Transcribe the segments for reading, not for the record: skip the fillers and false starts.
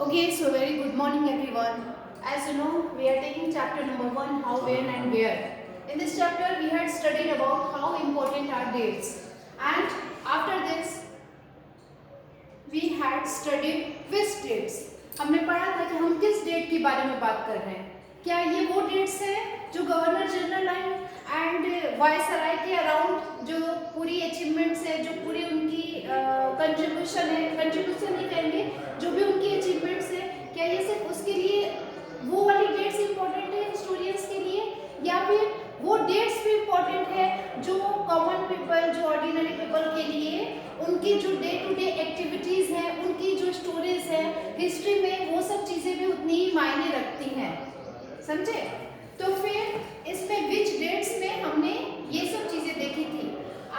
Okay, so very good morning everyone. As you know, we are taking chapter number 1, how, when and where. In this chapter, we had studied about how important are dates. And after this, we had studied which dates. हमने पढ़ा था कि हम किस date के बारे में बात कर रहे हैं. क्या ये वो डेट्स हैं जो गवर्नर जनरल एंड वायसराय के अराउंड जो पूरी अचीवमेंट्स है, जो पूरी उनकी कंट्रीब्यूशन है, कंट्रीब्यूशन नहीं कहेंगे, जो भी उनकी अचीवमेंट्स है, क्या ये सिर्फ उसके लिए वो वाली डेट्स इंपॉर्टेंट है हिस्टोरियंस के लिए, या फिर वो डेट्स भी इंपॉर्टेंट है जो कॉमन पीपल, जो ऑर्डिनरी पीपल के लिए उनकी जो डे टू डे एक्टिविटीज हैं, उनकी जो स्टोरीज है हिस्ट्री में, वो सब चीजें भी उतनी ही मायने रखती हैं. समझे? तो फिर इसमें विच डेट्स में हमने ये सब चीजें देखी थी.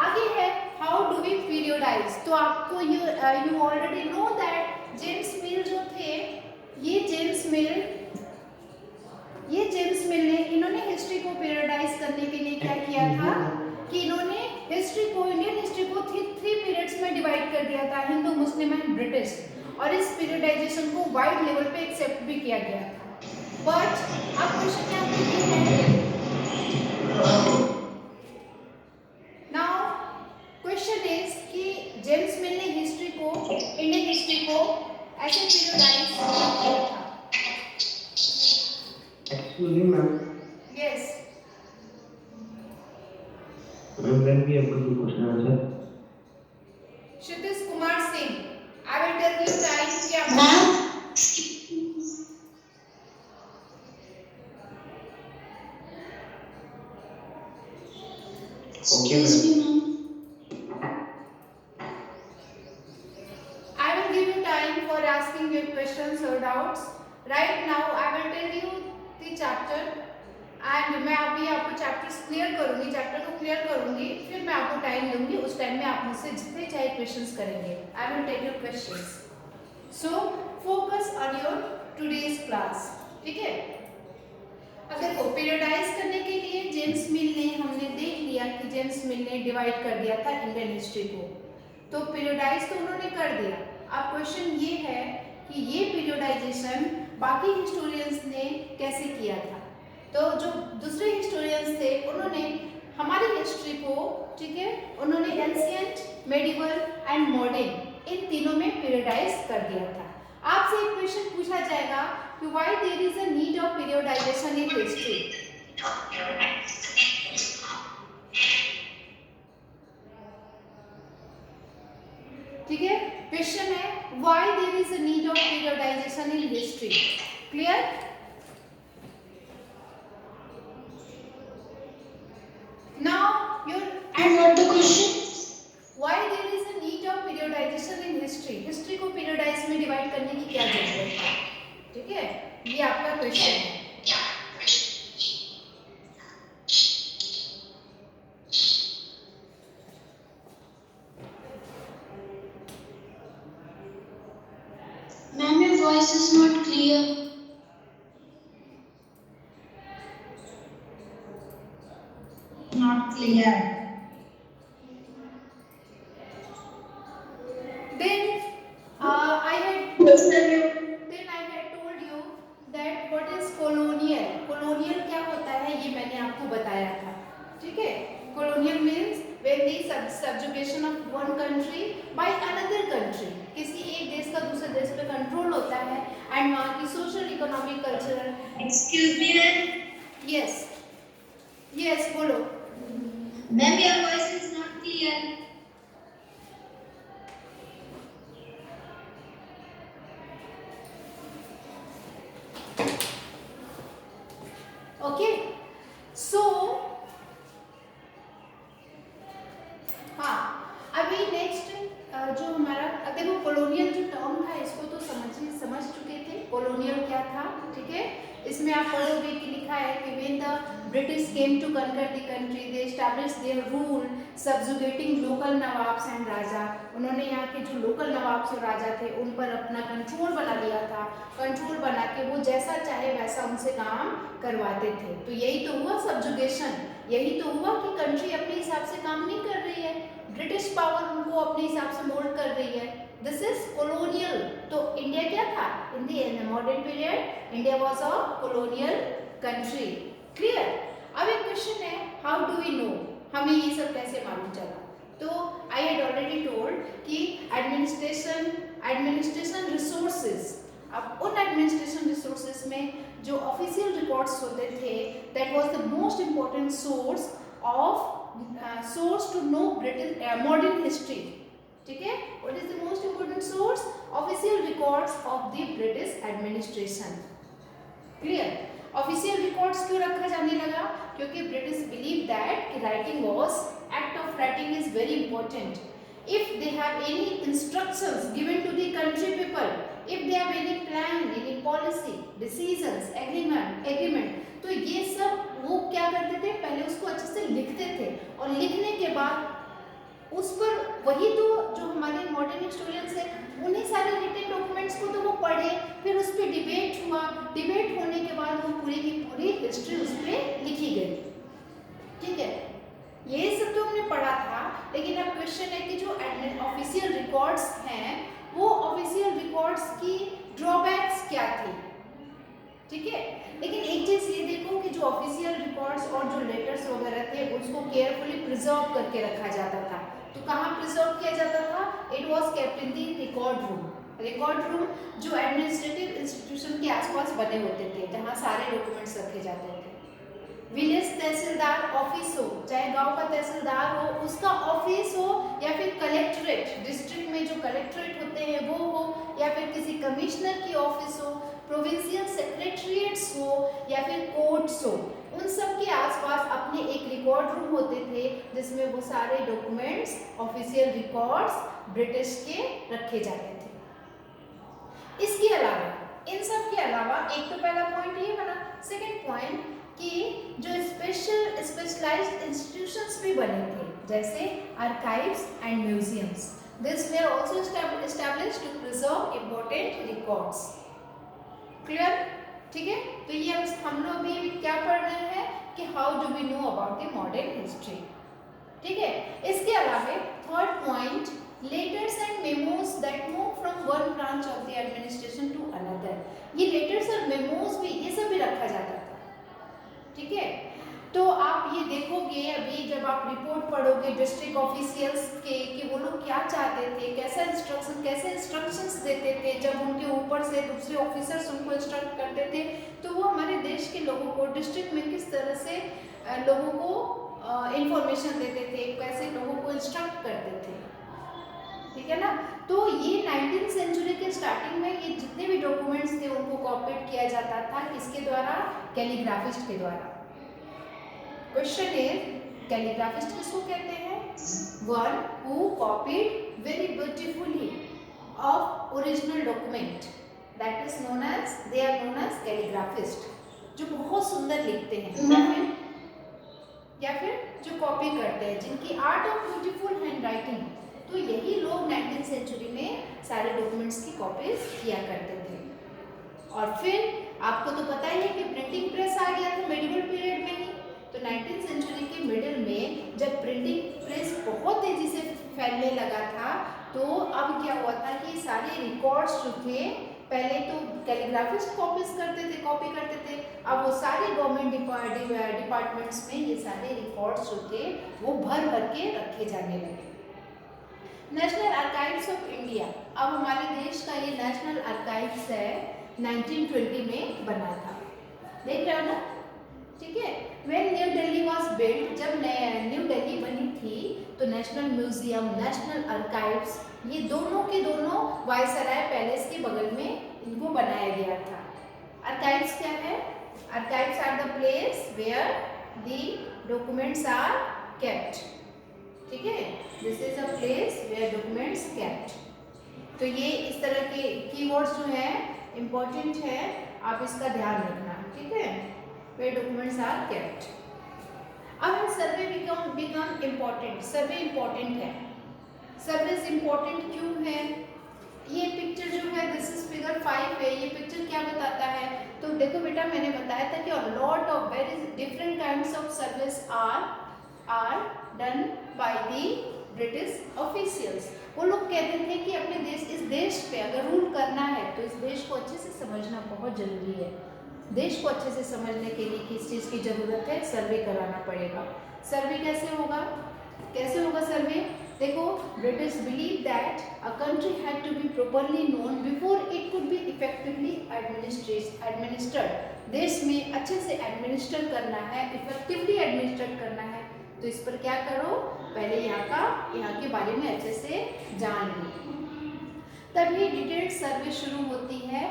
आगे है हाउ डू वी पीरियडाइज. तो आपको you already know that James मिल जो थे, ये जेम्स मिल ने इन्होंने हिस्ट्री को पीरियडाइज करने के लिए क्या किया था कि इन्होंने हिस्ट्री को, इंडियन हिस्ट्री को थ्री पीरियड्स में डिवाइड कर दिया था, हिंदू, मुस्लिम एंड ब्रिटिश. और इस पीरियडाइजेशन को वाइड लेवल पे एक्सेप्ट भी किया गया था. बट अब क्वेश्चन क्या है, नाउ क्वेश्चन इज कि जेम्स मिल ने हिस्ट्री को, इंडियन हिस्ट्री को ऐसे पीरियडाइज किया था. Excuse me, ma'am. Yes. Ma'am, when we able to question answer? Kshitiz Kumar Singh, I will tell you time क्या Ma'am. Okay, Excuse me, ma'am. ma'am. I will give you time for asking your questions or doubts. Right now I will tell you the chapter and मैं अभी आपको chapters clear करूंगी, chapter को clear करूंगी, फिर मैं आपको टाइम दूंगी. उस टाइम में आप मुझसे जितने चाहे क्वेश्चंस करेंगे. I will take your questions. So focus on your today's class. ठीक है? अब देखो, पीरियडाइज करने के लिए जेम्स मिल ने, हमने देख लिया कि जेम्स मिल ने डिवाइड कर दिया था इंडियन हिस्ट्री को. तो पीरियडाइज तो उन्होंने कर दिया. अब क्वेश्चन ये है कि ये पीरियडाइजेशन बाकी हिस्टोरियंस ने कैसे किया था. तो जो दूसरे हिस्टोरियंस थे उन्होंने हमारी हिस्ट्री को, ठीक है, उन्होंने एंशिएंट, मेडिवल एंड मॉडर्न इन तीनों में पीरियडाइज कर दिया था. आपसे एक क्वेश्चन पूछा जाएगा कि why there is a need of periodisation in history. ठीक है, क्वेश्चन है why there is a need of periodisation in history. Clear? Now your And what the question? why there is a need of periodization in history. History को पीरियडाइज में divide करने की क्या जरूरत है? ठीक है, ये आपका क्वेश्चन है. Ma'am, your voice is not clear. Not clear. Then I had told you that what is colonial. Colonial क्या होता है ये मैंने आपको बताया था. ठीक है, colonial means when the subjugation of one country by another country. किसी एक देश का दूसरे देश पे कंट्रोल होता है एंड वहाँ की social, economic, cultural. Excuse me, ma'am. Yes yes बोलो. Ma'am, your voice is not clear. Okay, so हाँ, अभी नेक्स्ट जो हमारा, देखो कॉलोनियल जो टर्म था इसको तो समझ चुके थे. कॉलोनियल क्या था, ठीक है. इसमें आप पढ़ोगे कि लिखा है कि when the British came to conquer the country they establish their rule subjugating local nawabs and raja. उन्होंने यहाँ के जो लोकल नवाब्स और राजा थे उन पर अपना कंट्रोल बना लिया था. कंट्रोल बना के वो जैसा चाहे वैसा उनसे काम करवाते थे. तो यही तो हुआ सब्जुगेशन. यही तो हुआ कि कंट्री अपने हिसाब से काम नहीं कर रही है, ब्रिटिश पावर उनको अपने हिसाब से मोल्ड कर रही है. This is colonial. तो इंडिया क्या था? In the modern period India was a colonial country. Clear? अब एक क्वेश्चन है, हाउ डू वी नो, हमें ये सब कैसे मालूम चला? तो आई हैड ऑलरेडी टोल्ड कि एडमिनिस्ट्रेशन रिसोर्सेज, अब उन एडमिनिस्ट्रेशन रिसोर्सेज में जो ऑफिशियल रिकॉर्ड्स होते थे, that was the most important source to know British modern history. ठीक है, what is the most important source? Official records of the British administration. Clear? Official records क्यों रखा जाने लगा? क्योंकि British believe that writing was, act of writing is very important. If they have any instructions given to the country people, if they have any plan, any policy, decisions, agreement, तो ये सब वो क्या करते थे? पहले उसको अच्छे से लिखते थे, और लिखने के बाद उस पर वही तो जो हमारे मॉडर्न हिस्टोरियंस है, उन्हीं सारे रिटन डॉक्यूमेंट्स को तो वो पढ़े, फिर उस पर डिबेट हुआ, डिबेट होने के बाद वो पूरी की पूरी हिस्ट्री उस पर लिखी गई. ठीक है, ये सब तो हमने पढ़ा था. लेकिन अब क्वेश्चन है कि जो ऑफिशियल रिकॉर्ड्स हैं, वो ऑफिशियल रिकॉर्ड्स की ड्रॉबैक्स क्या थी? ठीक है, लेकिन एक चीज ये देखो कि जो ऑफिशियल रिकॉर्ड्स और जो लेटर्स वगैरह थे, उसको केयरफुली प्रिजर्व करके रखा जाता था. तो कहाँ प्रिजर्व किया जाता था? It was kept in the record room. Record room जो एडमिनिस्ट्रेटिव इंस्टीट्यूशन के आसपास बने होते थे, जहाँ सारे डॉक्यूमेंट्स रखे जाते थे. विलेज तहसीलदार ऑफिस हो, चाहे गांव का तहसीलदार हो, उसका ऑफिस हो, या फिर कलेक्ट्रेट, डिस्ट्रिक्ट में जो कलेक्ट्रेट होते हैं वो हो, या फिर किसी कमिश्नर की ऑफिस हो, प्रोविंशियल सेक्रेटरीट्स हो, या फिर कोर्ट्स हो, उन सब के आसपास अपने एक रिकॉर्ड रूम होते थे, जिसमें वो सारे डॉक्यूमेंट्स, ऑफिशियल रिकॉर्ड्स ब्रिटिश के रखे जाते थे. इसके अलावा, इन सब के अलावा, एक तो पहला पॉइंट ये बना. सेकेंड पॉइंट कि जो स्पेशलाइज्ड इंस्टीट्यूशंस भी बने थे, जैसे archives and museums. This were also established to preserve important records. Clear? ठीक है, तो ये हम लोग भी क्या पढ़ रहे हैं कि how do we know about the modern history. ठीक है, इसके अलावा third point, letters and memos that move from one branch of the administration to another. ये लेटर्स और मेमोज भी, ये सब भी रखा जाता था. ठीक है, तो आप ये देखोगे अभी जब आप रिपोर्ट पढ़ोगे डिस्ट्रिक्ट ऑफिशियल्स के, कि वो लोग क्या चाहते थे, कैसे इंस्ट्रक्शंस देते थे, जब उनके ऊपर से दूसरे ऑफिसर्स उनको इंस्ट्रक्ट करते थे, तो वो हमारे देश के लोगों को डिस्ट्रिक्ट में किस तरह से लोगों को इंफॉर्मेशन देते थे, कैसे लोगों को इंस्ट्रक्ट करते थे. ठीक है ना? तो ये 19th सेंचुरी के स्टार्टिंग में ये जितने भी डॉक्यूमेंट्स थे, उनको कॉपीड किया जाता था. किसके द्वारा? कैलीग्राफिस्ट के द्वारा. क्वेश्चन इज, कैलीग्राफिस्ट किसको कहते हैं? One who copied very beautifully of original document, that is known as, they are known as calligraphist. जो बहुत सुंदर लिखते हैं, या फिर जो कॉपी करते हैं, जिनकी art of beautiful hand writing. तो यही लोग 19th सेंचुरी में सारे डॉक्यूमेंट्स की कॉपीज किया करते थे. और फिर आपको तो पता ही है कि प्रिंटिंग प्रेस आ गया था मेडिवल पीरियड में ही. तो 19th सेंचुरी के मिडिल में जब प्रिंटिंग प्रेस बहुत तेजी से फैलने लगा था, तो अब क्या हुआ था कि सारे रिकॉर्ड्स जो थे, पहले तो कैलीग्राफिस्ट कॉपी करते थे, अब वो सारे गवर्नमेंट डिपार्टमेंट्स में ये सारे रिकॉर्ड्स जो थे वो भर भर के रखे जाने लगे. नेशनल आर्काइव्स ऑफ इंडिया, अब हमारे देश का ये नेशनल आर्काइव्स है, 1920 में बना था. देख रहे हो ना? ठीक है, when new Delhi was built, जब न्यू दिल्ली बनी थी, तो नेशनल म्यूजियम, नेशनल आर्काइव्स, ये दोनों के दोनों वायसराय पैलेस के बगल में इनको बनाया गया था. आर्काइव्स क्या है? Archives are the place where the documents are kept. ठीक है, this is a place where documents kept. तो ये इस तरह के कीवर्ड्स जो हैं इम्पोर्टेंट है, आप इसका ध्यान रखना. ठीक है, वेयर डॉक्यूमेंट्स आर केप्ट. अब survey become important. Survey important है. सर्विस इम्पोर्टेंट क्यों है? ये पिक्चर जो है, दिस इज फिगर 5 है. ये पिक्चर क्या बताता है? तो देखो बेटा, मैंने बताया था कि a lot of very different kinds of service are done by the British officials. वो लोग कहते थे कि अपने देश, इस देश पे अगर रूल करना है तो इस देश को अच्छे से समझना बहुत ज़रूरी है। देश को अच्छे से समझने के लिए किस चीज़ की ज़रूरत है, सर्वे कराना पड़ेगा। सर्वे कैसे होगा, कैसे होगा सर्वे? देखो, British believe that a country had to be properly known before it could be effectively administered. देश में अच्छे से एडमिनिस्टर करना है, इफेक्टिवली एडमिनिस्टर करना है, तो इस पर क्या करो, पहले यहाँ के बारे में अच्छे से जान लो। तभी डिटेल्ड सर्वे शुरू होती है,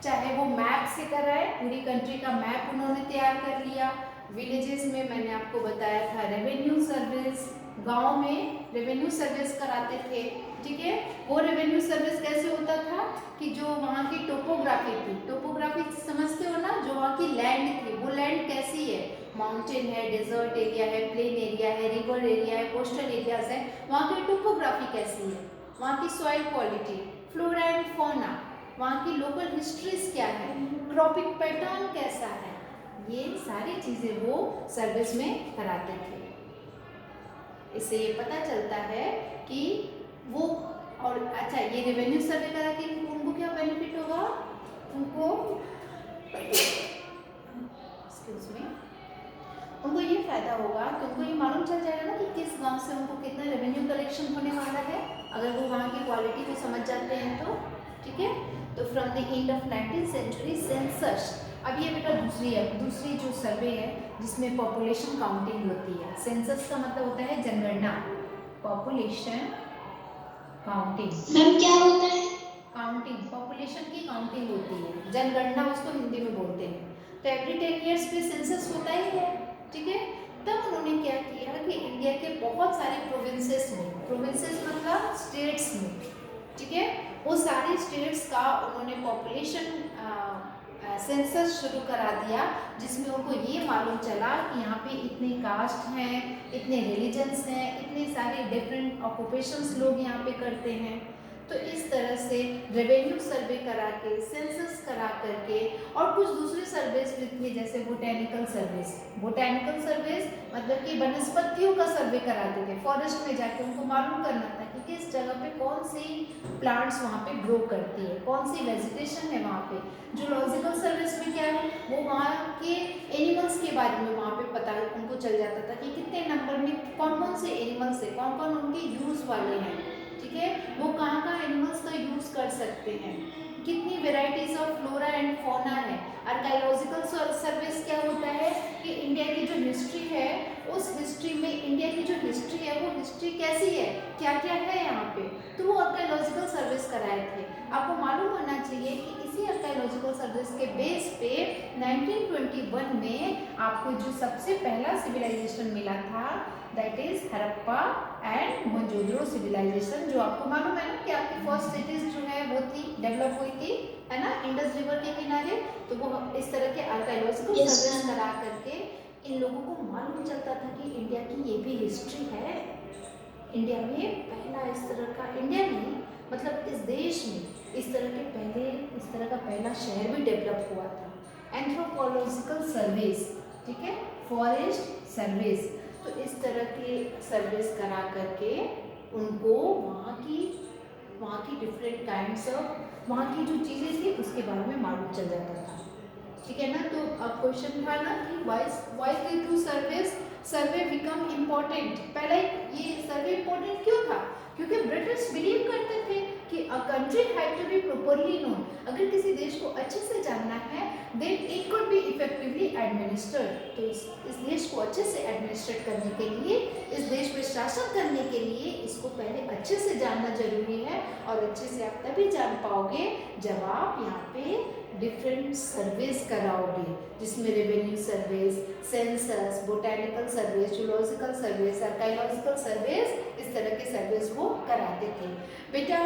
चाहे वो मैप से कराए, पूरी कंट्री का मैप उन्होंने तैयार कर लिया। विलेजेस में मैंने आपको बताया था रेवेन्यू सर्विस, गांव में रेवेन्यू सर्विस कराते थे, ठीक है। वो रेवेन्यू सर्विस कैसे होता था कि जो वहाँ की टोपोग्राफी थी, टोपोग्राफी समझते हो ना, जो वहाँ की लैंड थी, वो लैंड कैसी है, माउंटेन है, डेजर्ट एरिया है, प्लेन एरिया है, रिवर एरिया है, कोस्टल एरियाज है, वहाँ की टोपोग्राफी कैसी है, वहाँ की soil quality, flora and fauna, वहाँ की लोकल हिस्ट्रीज क्या है, क्रॉपिंग पैटर्न कैसा है, ये सारी चीज़ें वो सर्विस में कराते थे। इससे ये पता चलता है कि वो, और अच्छा, ये रेवेन्यू सर्वे करा के उनको क्या बेनिफिट होगा, उनको एक्सक्यूज मी, उनको ये फायदा होगा कि उनको ये मालूम चल जाएगा ना कि किस गांव से उनको कितना रेवेन्यू कलेक्शन होने वाला है, अगर वो वहाँ की क्वालिटी को समझ जाते हैं तो, ठीक है। तो from the end of 19th century census, अब ये बेटा दूसरी जो सर्वे है जिसमें पॉपुलेशन काउंटिंग होती है। सेंसस का मतलब होता है जनगणना, पॉपुलेशन काउंटिंग। मैम क्या होता है? काउंटिंग, पॉपुलेशन की काउंटिंग होती है, जनगणना उसको हिंदी में बोलते हैं। तो एवरी 10 years पे सेंसस होता ही है, ठीक है। तब उन्होंने क्या किया कि इंडिया के बहुत सारे प्रोविंसेस में, प्रोविंसेस मतलब स्टेट्स में, ठीक है, वो सारी स्टेट्स का उन्होंने पॉपुलेशन सेंसस शुरू करा दिया, जिसमें उनको ये मालूम चला कि यहाँ पे इतने कास्ट हैं, इतने रिलीजन्स हैं, इतने सारे डिफरेंट ऑक्यूपेशंस लोग यहाँ पे करते हैं। तो इस तरह से रेवेन्यू सर्वे करा के, सेंसस करा करके, और कुछ दूसरी सर्वेस भी थी जैसे बोटेनिकल सर्विस। बोटेनिकल सर्विस मतलब कि वनस्पतियों का सर्वे कराते थे, फॉरेस्ट में जाके उनको मालूम करना था कि किस जगह पे कौन सी प्लांट्स वहाँ पे ग्रो करती है, कौन सी वेजिटेशन है वहाँ पे। जूलॉजिकल सर्विस में क्या है, वो वहाँ के एनिमल्स के बारे में वहाँ पे पता उनको चल जाता था कि कितने नंबर में कौन कौन से एनिमल्स है, कौन कौन उनके यूज वाले हैं, ठीक है, वो कहाँ कहाँ एनिमल्स का यूज कर सकते हैं, कितनी varieties of flora and fauna है। आर्कियोलॉजिकल सर्विस क्या होता है कि इंडिया की जो हिस्ट्री है, उस हिस्ट्री में इंडिया की जो हिस्ट्री है वो हिस्ट्री कैसी है, क्या क्या है यहाँ पे, तो वो आर्कियोलॉजिकल सर्विस कराए थे। आपको मालूम होना चाहिए कि इसी आर्कियोलॉजिकल सर्विस के बेस पे 1921 में आपको जो सबसे पहला सिविलाइजेशन मिला था, that is Harappa and Mohenjodaro civilisation, जो आपको मालूम है ना कि आपकी फर्स्ट सिटीज जो है वो थी, डेवलप हुई थी, है ना, इंडस रिवर के किनारे। तो वो इस तरह के आर्कियोलॉजिकल सर्विस करा करके इन लोगों को मालूम चलता था कि इंडिया की ये भी हिस्ट्री है, इंडिया में पहला इस तरह का, इंडिया में मतलब इस देश में इस तरह का पहला शहर भी डेवलप हुआ था। एंथ्रोपोलॉजिकल सर्विस, ठीक है, फॉरेस्ट सर्विस, तो इस तरह की सर्विस करा करके उनको वहाँ की डिफरेंट काइंड्स ऑफ, वहाँ की जो चीज़ें थी उसके बारे में मालूम चल जाता था, ठीक है ना। तो अब क्वेश्चन था ना कि why the two survey become important. पहला ये सर्वे इम्पोर्टेंट क्यों था, क्योंकि ब्रिटिश बिलीव करते थे कि a country had to be properly known, अगर किसी देश को अच्छे से जानना है then it could be effectively administered. तो इस देश को अच्छे से एडमिनिस्ट्रेट करने के लिए, इस देश पर शासन करने के लिए इसको पहले अच्छे से जानना जरूरी है, और अच्छे से आप तभी जान पाओगे जब आप यहाँ पे डिफरेंट सर्विस कराओगे, जिसमें revenue service, census, botanical service, zoological service, archaeological service, इस तरह के सर्विस वो कराते थे। बेटा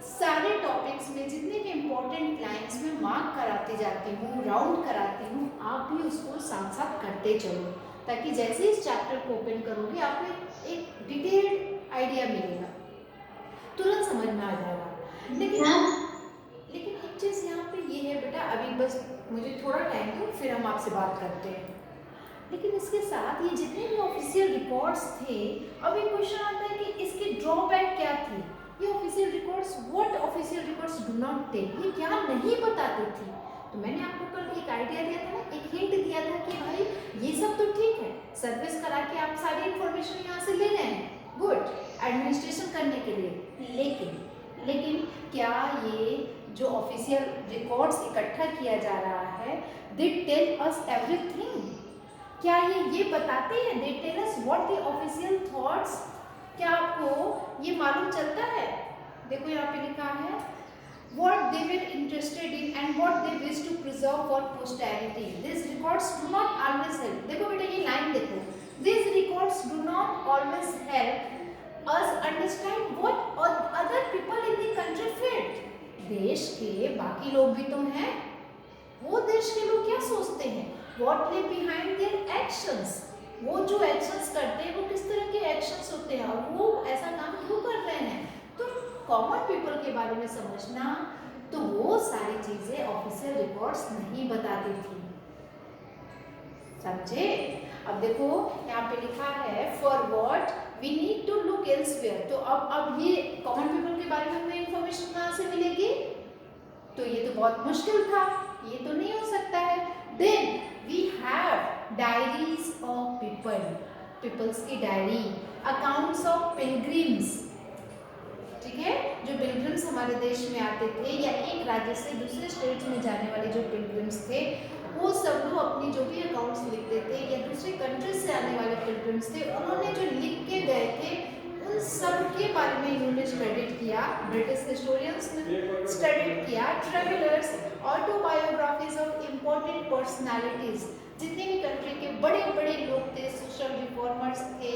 सारे टॉपिक्स में जितने भी इम्पोर्टेंट लाइन्स में मार्क कराती जाती हूँ, राउंड कराती हूँ, आप भी उसको साथ साथ करते चलो, ताकि जैसे इस चैप्टर को ओपन करोगे आपको एक डिटेल्ड आइडिया मिलेगा, तुरंत समझ में आ जाएगा। लेकिन एक चीज़ यहाँ पे ये है बेटा, अभी बस मुझे थोड़ा टाइम दो, फिर हम आपसे बात करते हैं। लेकिन इसके साथ ये जितने भी ऑफिशियल रिकॉर्ड्स थे, अब एक क्वेश्चन आता है कि इसके ड्रॉबैक क्या थी, ये official records, what official records do not tell, ये क्या नहीं बताती थी। तो मैंने आपको कल एक आइडिया दिया था ना, एक हिंट दिया था कि भाई ये सब तो ठीक है, सर्विस करा के आप सारी इंफॉर्मेशन यहाँ से ले रहे हैं, गुड, एडमिनिस्ट्रेशन करने के लिए, लेकिन क्या ये जो ऑफिशियल रिकॉर्ड्स इकट्ठा किया जा रहा है, दे टेल अस एवरीथिंग, क्या ये बताते हैं, they tell us what the official thoughts, क्या आपको ये मालूम चलता है? देखो यहाँ पे लिखा है what they were interested in and what they wish to preserve for posterity. These records do not always help. देखो बेटा ये लाइन देखो, these records do not always help us understand what other people in the country felt. देश के बाकी लोग भी तो हैं, वो देश के लोग क्या सोचते हैं, what lay behind their actions, वो जो एक्शंस करते हैं वो किस तरह के एक्शंस होते हैं और वो ऐसा काम क्यों कर रहे हैं। तो कॉमन पीपल के बारे में समझना, तो वो सारी चीजें ऑफिशियल रिकॉर्ड्स नहीं बताती थी, समझे? अब देखो यहाँ पे लिखा है for what we need to look elsewhere, तो अब ये कॉमन पीपल के बारे में हमें इंफॉर्मेशन कहाँ से मिलेगी? तो ये तो बहुत मुश्किल था, ये तो नहीं हो सकता है। Then we have diaries of people, people's की डायरी, अकाउंट्स ऑफ पिलग्रिम्स, ठीक है, जो पिलग्रिम्स हमारे देश में आते थे या एक राज्य से दूसरे स्टेट में जाने वाले जो पिलग्रिम्स थे, वो सब लोग अपनी जो भी अकाउंट्स लिखते थे या दूसरे कंट्री से आने वाले पिलग्रिम्स थे, उन्होंने जो लिख के गए थे उन सब के बारे में इन्होंने स्टडीड किया, ब्रिटिश हिस्टोरियंस ने स्टडीड किया, travellers, autobiographies of important personalities, जितने भी कंट्री के बड़े बड़े लोग थे, सोशल रिफॉर्मर्स थे,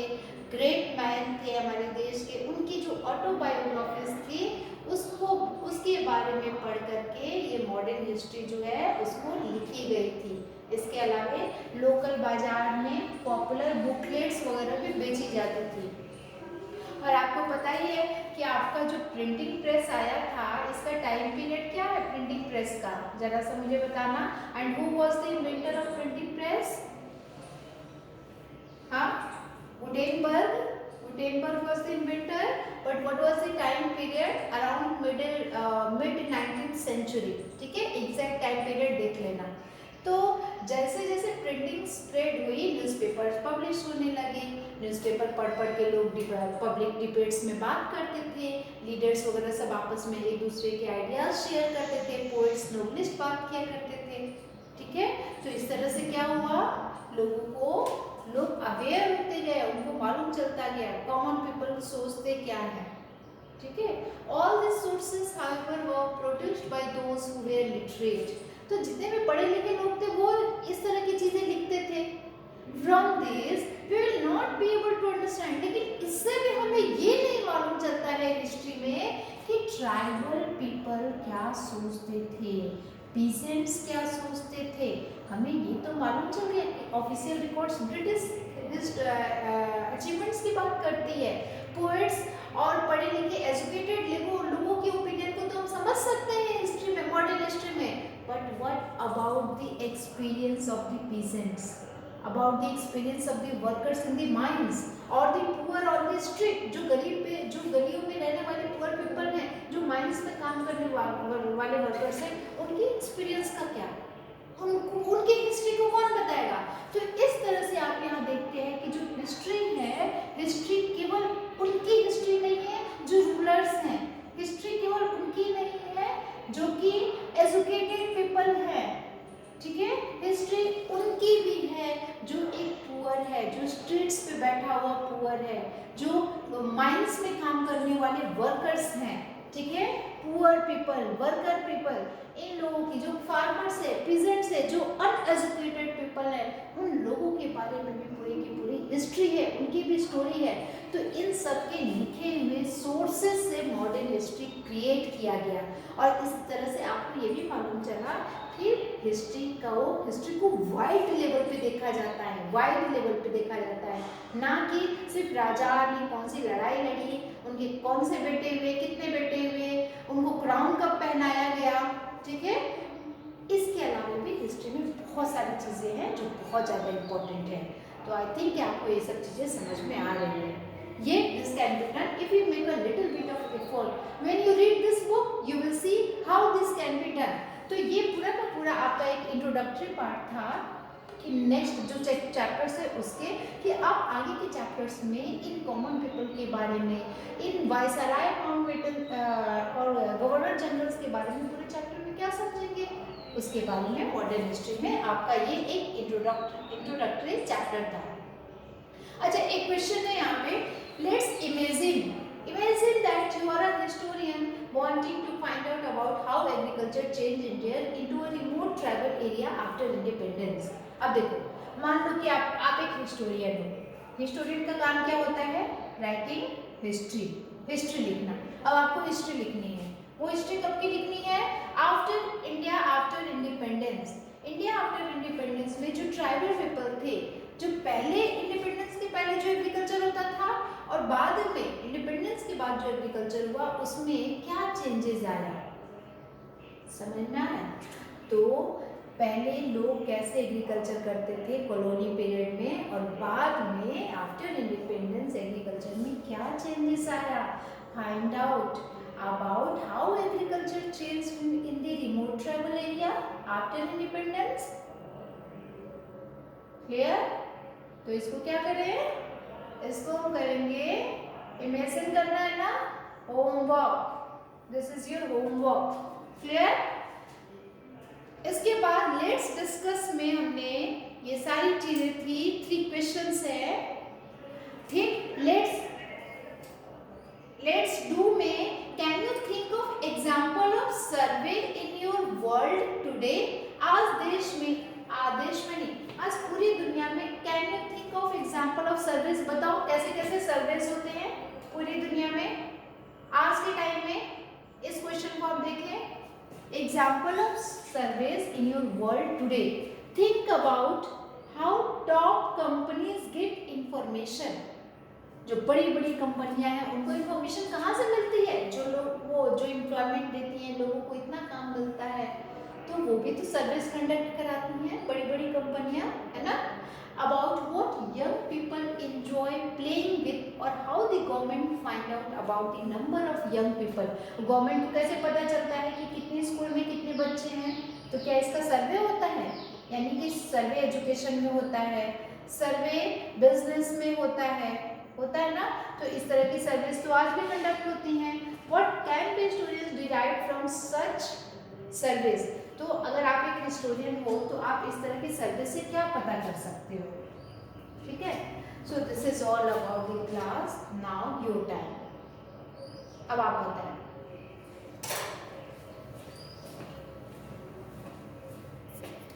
ग्रेट मैन थे हमारे देश के, उनकी जो ऑटोबायोग्राफीज थी उसके बारे में पढ़ करके ये मॉडर्न हिस्ट्री जो है उसको लिखी गई थी। इसके अलावा लोकल बाजार में पॉपुलर बुकलेट्स वगैरह भी बेची जाती थी। और आपको पता ही है कि आपका जो प्रिंटिंग प्रेस आया था, इसका टाइम पीरियड क्या है प्रिंटिंग प्रेस का, जरा सा मुझे बताना। And who was the inventor of printing press? हाँ, Gutenberg was the inventor, but what was the time period? Around mid 19th century, ठीक है, एग्जैक्ट टाइम पीरियड देख लेना। तो जैसे जैसे प्रिंटिंग स्प्रेड हुई, न्यूज़पेपर्स पब्लिश होने लगे, न्यूज़पेपर पढ़ के लोग पब्लिक डिबेट्स में बात करते थे, लीडर्स वगैरह सब आपस में एक दूसरे के आइडियाज शेयर करते थे, पोएट्स नोवेलिस्ट बात किया करते थे, ठीक है। तो इस तरह से क्या हुआ, लोग अवेयर होते गए, उनको मालूम चलता गया कॉमन पीपल सोचते क्या है, ठीक है। All this sources however were produced by those who were literate, तो जितने भी पढ़े लिखे लोग थे वो इस तरह की चीजें लिखते थे। From this we will not be able to understand, लेकिन इससे भी हमें ये नहीं मालूम चलता है हिस्ट्री में कि ट्राइबल पीपल क्या सोचते थे, पीसेंट्स क्या सोचते थे। हमें ये तो मालूम चल गया कि ऑफिशियल रिकॉर्ड्स ब्रिटिश अचीवमेंट्स की बात करती है, पोएट्स और पढ़े लिखे एजुकेटेड लोगों की ओपिनियन को तो हम समझ सकते हैं हिस्ट्री में, मॉडर्न हिस्ट्री में, but what about the experience of the peasants, about the experience of the workers in the mines और the poor on the street, जो गलियों में रहने वाले पुअर पीपल हैं, जो माइंस में काम करने वाले वर्कर्स हैं, उनकी एक्सपीरियंस का क्या, उनकी हिस्ट्री को कौन बताएगा। तो इस तरह से आप यहाँ देखते हैं कि जो हिस्ट्री है, हिस्ट्री केवल उनकी हिस्ट्री नहीं है जो रूलर्स हैं, हिस्ट्री केवल उनकी नहीं है जो कि एजुकेटेड पीपल है, ठीक है, हिस्ट्री उनकी भी है जो एक पुअर है, जो स्ट्रीट्स पे बैठा हुआ पुअर है, जो माइंस में काम करने वाले वर्कर्स हैं, ठीक है, पुअर पीपल, वर्कर पीपल, इन लोगों की जो फार्मर्स है, पीजेंट्स है, जो अनएजुकेटेड पीपल है, उन लोगों के बारे में भी पूरी की पूरी हिस्ट्री है, उनकी भी स्टोरी है। तो इन सब के लिखे हुए सोर्सेस से मॉडर्न हिस्ट्री क्रिएट किया गया और इस तरह से आपको ये भी मालूम चला कि हिस्ट्री को वाइड लेवल पे देखा जाता है, वाइड लेवल पे देखा जाता है, ना कि सिर्फ राजा ने कौन सी लड़ाई लड़ी, उनके कौन से बेटे हुए, कितने बेटे हुए, उनको क्राउन कब पहनाया गया, ठीक है। इसके अलावा भी हिस्ट्री में बहुत सारी चीज़ें हैं जो बहुत ज़्यादा इम्पोर्टेंट है। तो आई थिंक कि आपको ये सब चीज़ें समझ में आ रही है। ये can be done if you make a little bit of effort. When you read this book, you will see how this can be done. तो ये पूरा का पूरा आपका एक इंट्रोडक्टरी पार्ट था कि नेक्स्ट जो चैप्टर्स है उसके, कि आप आगे के चैप्टर्स में इन कॉमन पीपल के बारे में, इन वायसराय माउंटबेटन और गवर्नर जनरल्स के बारे में पूरे चैप्टर में क्या समझेंगे, उसके बारे में मॉडर्न हिस्ट्री में आपका ये एक इंट्रोडक्टरी चैप्टर था। अच्छा, एक क्वेश्चन है यहाँ पे, let's imagine that you are a historian wanting to find out about how agriculture changed India into a remote tribal area after independence। अब देखो, मान लो कि आप एक हिस्टोरियन हो। हिस्टोरियन का काम क्या होता है? राइटिंग हिस्ट्री लिखना। अब आपको हिस्ट्री लिखनी है, वो हिस्ट्री कब की लिखनी है? After independence. India after independence में जो ट्राइबल पीपल थे, जो पहले इंडिपेंडेंस के पहले जो एग्रीकल्चर होता था और बाद में इंडिपेंडेंस के बाद जो एग्रीकल्चर हुआ उसमें क्या चेंजेस आया, समझना है। तो पहले लोग कैसे एग्रीकल्चर करते थे कॉलोनी पीरियड में, और बाद में आफ्टर इंडिपेंडेंस एग्रीकल्चर में क्या चेंजेस आया। Find out about how agriculture changed in the remote tribal area after independence। clear? तो इसको क्या करें? इसको हम करेंगे, इमेजिन करना है ना, homework. This is your homework. Clear? इसके बाद लेट्स डिस्कस में हमने ये सारी चीजें थी, 3 क्वेश्चंस है, ठीक। लेट्स डू में can you think of example of survey in your world today. आज देश में आज पूरी दुनिया में can you think of example of surveys. बताओ कैसे कैसे सर्वेस होते हैं पूरी दुनिया में आज के टाइम में। इस क्वेश्चन को आप देखें, example of surveys in your world today. Think about how top companies get information. जो बड़ी बड़ी कंपनियां हैं उनको इंफॉर्मेशन कहाँ से मिलती है? जो एम्प्लॉयमेंट देती हैं, लोगों को इतना काम मिलता है, तो वो भी तो सर्विस कंडक्ट कराती हैं बड़ी बड़ी कंपनियां, है ना। About what young people enjoy playing with, और how the government find out about the number of young people. Government को कैसे पता चलता है कि कितने स्कूल में कितने बच्चे हैं? तो क्या इसका सर्वे होता है? यानी कि सर्वे एजुकेशन में होता है, सर्वे बिजनेस में होता है ना। तो इस तरह की सर्विस तो आज भी कंडक्ट होती हैं। What can be students derive from such service. तो अगर आप एक हिस्टोरियन हो तो आप इस तरह की सर्विस से क्या पता कर सकते हो, ठीक है। So this is all about the class. Now your time. अब आप बताएं।